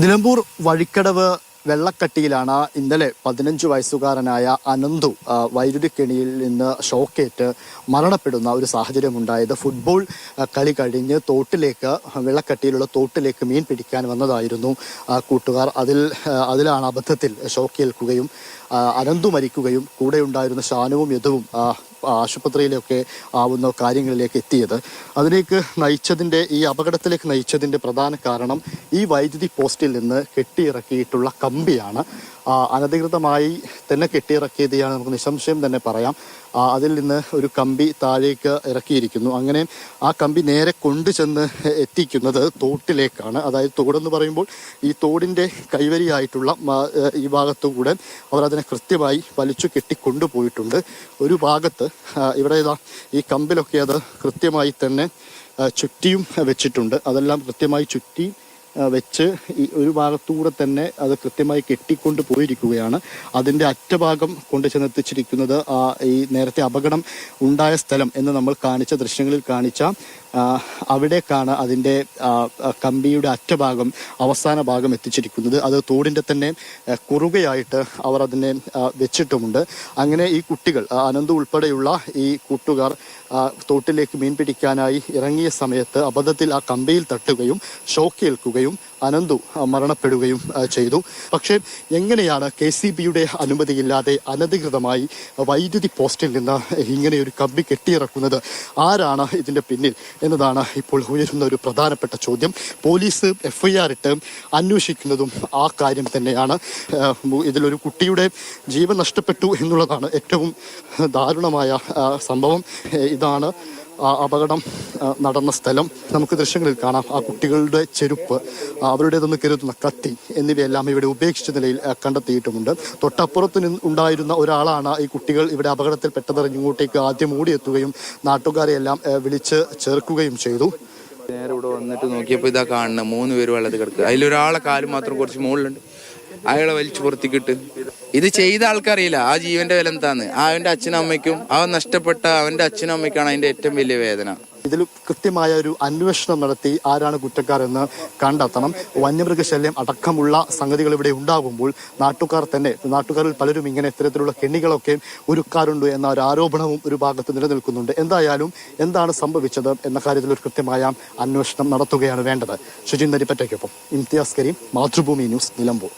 നിലമ്പൂർ വഴിക്കടവ് വെള്ളക്കട്ടിയിലാണ് ഇന്നലെ 15 വയസ്സുകാരനായ അനന്തു വൈദ്യുതിക്കെണിയിൽ നിന്ന് ഷോക്കേറ്റ് മരണപ്പെടുന്ന ഒരു സാഹചര്യമുണ്ടായത്. ഫുട്ബോൾ കളി കഴിഞ്ഞ് വെള്ളക്കട്ടിയിലുള്ള തോട്ടിലേക്ക് മീൻ പിടിക്കാൻ വന്നതായിരുന്നു കൂട്ടുകാർ. അതിലാണ് അബദ്ധത്തിൽ ഷോക്കേൽക്കുകയും അനന്തു മരിക്കുകയും കൂടെ ഉണ്ടായിരുന്ന ഷാനുവും യദുവും ആശുപത്രിയിലൊക്കെ ആവുന്ന കാര്യങ്ങളിലേക്ക് എത്തിയത്. ഈ അപകടത്തിലേക്ക് നയിച്ചതിൻ്റെ പ്രധാന കാരണം ഈ വൈദ്യുതി പോസ്റ്റിൽ നിന്ന് കെട്ടിയിറക്കിയിട്ടുള്ള കമ്പിയാണ്. അനധികൃതമായി തന്നെ കെട്ടിയിറക്കിയതാണ്, നമുക്ക് നിസ്സംശയം തന്നെ പറയാം. അതിൽ നിന്ന് ഒരു കമ്പി താഴേക്ക് ഇറക്കിയിരിക്കുന്നു. അങ്ങനെ ആ കമ്പി നേരെ കൊണ്ടുചെന്ന് എത്തിക്കുന്നത് തോട്ടിലേക്കാണ്. അതായത് തോടെന്ന് പറയുമ്പോൾ ഈ തോടിൻ്റെ കൈവരിയായിട്ടുള്ള ഈ ഭാഗത്തുകൂടെ അവർ അതിനെ കൃത്യമായി വലിച്ചു കെട്ടിക്കൊണ്ടുപോയിട്ടുണ്ട്. ഒരു ഭാഗത്ത് ഇവിടെ ഈ കമ്പിലൊക്കെ അത് കൃത്യമായി തന്നെ ചുറ്റിയും വെച്ചിട്ടുണ്ട്. അതെല്ലാം കൃത്യമായി ചുറ്റി വെച്ച് ഈ ഒരു ഭാഗത്തൂടെ തന്നെ അത് കൃത്യമായി കെട്ടിക്കൊണ്ട് പോയിരിക്കുകയാണ്. അതിൻ്റെ അറ്റഭാഗം കൊണ്ട് ചെന്നെത്തിച്ചിരിക്കുന്നത് ഈ നേരത്തെ അപകടം ഉണ്ടായ സ്ഥലം എന്ന് നമ്മൾ ദൃശ്യങ്ങളിൽ കാണിച്ച അവിടേക്കാണ് അതിൻ്റെ കമ്പിയുടെ അറ്റഭാഗം അവസാന ഭാഗം എത്തിച്ചിരിക്കുന്നത്. അത് തോടിൻ്റെ തന്നെ കുറുകയായിട്ട് അവർ അതിനെ വെച്ചിട്ടുമുണ്ട്. അങ്ങനെ ഈ കുട്ടികൾ അനന്തു ഉൾപ്പെടെയുള്ള ഈ കൂട്ടുകാർ തോട്ടിലേക്ക് മീൻ പിടിക്കാനായി ഇറങ്ങിയ സമയത്ത് അബദ്ധത്തിൽ ആ കമ്പിയിൽ തട്ടുകയും ഷോക്കേൽക്കുകയും അനന്തു മരണപ്പെടുകയും ചെയ്തു. പക്ഷേ എങ്ങനെയാണ് KCBയുടെ അനുമതിയില്ലാതെ അനധികൃതമായി വൈദ്യുതി പോസ്റ്റിൽ നിന്ന് ഇങ്ങനെയൊരു കമ്പി കെട്ടിയിറക്കുന്നത്? ആരാണ് ഇതിൻ്റെ പിന്നിൽ എന്നതാണ് ഇപ്പോൾ ഉയരുന്ന ഒരു പ്രധാനപ്പെട്ട ചോദ്യം. പോലീസ് FIR ഇട്ട് അന്വേഷിക്കുന്നതും ആ കാര്യം തന്നെയാണ്. ഇതിലൊരു കുട്ടിയുടെ ജീവൻ നഷ്ടപ്പെട്ടു എന്നുള്ളതാണ് ഏറ്റവും ദാരുണമായ സംഭവം. ഇതാണ് അപകടം നടന്ന സ്ഥലം. നമുക്ക് ദൃശ്യങ്ങളിൽ കാണാം. ആ കുട്ടികളുടെ ചെരുപ്പ്, അവരുടേതൊന്ന് കരുതുന്ന കത്തി എന്നിവയെല്ലാം ഇവിടെ ഉപേക്ഷിച്ച നിലയിൽ കണ്ടെത്തിയിട്ടുമുണ്ട്. തൊട്ടപ്പുറത്ത് ഉണ്ടായിരുന്ന ഒരാളാണ് ഈ കുട്ടികൾ ഇവിടെ അപകടത്തിൽ പെട്ടതറിഞ്ഞ് ഇങ്ങോട്ടേക്ക് ആദ്യം ഓടിയെത്തുകയും നാട്ടുകാരെയെല്ലാം വിളിച്ച് ചേർക്കുകയും ചെയ്തു. നേരെ ഇവിടെ വന്നിട്ട് നോക്കിയപ്പോൾ ഇതാ കാണുന്നത് 3 പേര് വെള്ളത്തിൽ കിടക്കുക. അതിലൊരാളെ കാല് മാത്രം കുറച്ച് മുകളിലുണ്ട്. അയാളെ വലിച്ചു പുറത്തേക്കിട്ട് ഇത് ചെയ്ത ആൾക്കറിയില്ല ആ ജീവന്റെ വില എന്താന്ന്. അവന്റെ അച്ഛനും അമ്മയ്ക്കും അവൻ നഷ്ടപ്പെട്ട അവന്റെ അച്ഛനും അമ്മയ്ക്കാണ് അതിന്റെ ഏറ്റവും വലിയ വേദന. ഇതിൽ കൃത്യമായ ഒരു അന്വേഷണം നടത്തി ആരാണ് കുറ്റക്കാരെന്ന് കണ്ടെത്തണം. വന്യമൃഗശല്യം അടക്കമുള്ള സംഗതികൾ ഇവിടെ ഉണ്ടാകുമ്പോൾ നാട്ടുകാരിൽ പലരും ഇങ്ങനെ ഇത്തരത്തിലുള്ള കെണികളൊക്കെ ഒരുക്കാറുണ്ട് എന്ന ഒരു ആരോപണവും ഒരു ഭാഗത്ത് നിലനിൽക്കുന്നുണ്ട്. എന്തായാലും എന്താണ് സംഭവിച്ചത് എന്ന കാര്യത്തിൽ ഒരു കൃത്യമായ അന്വേഷണം നടത്തുകയാണ് വേണ്ടത്. ഷുജിൻ നരിപ്പറ്റയ്ക്കൊപ്പം ഇംതിയാസ് കരീം, മാതൃഭൂമി ന്യൂസ്, നിലമ്പൂർ.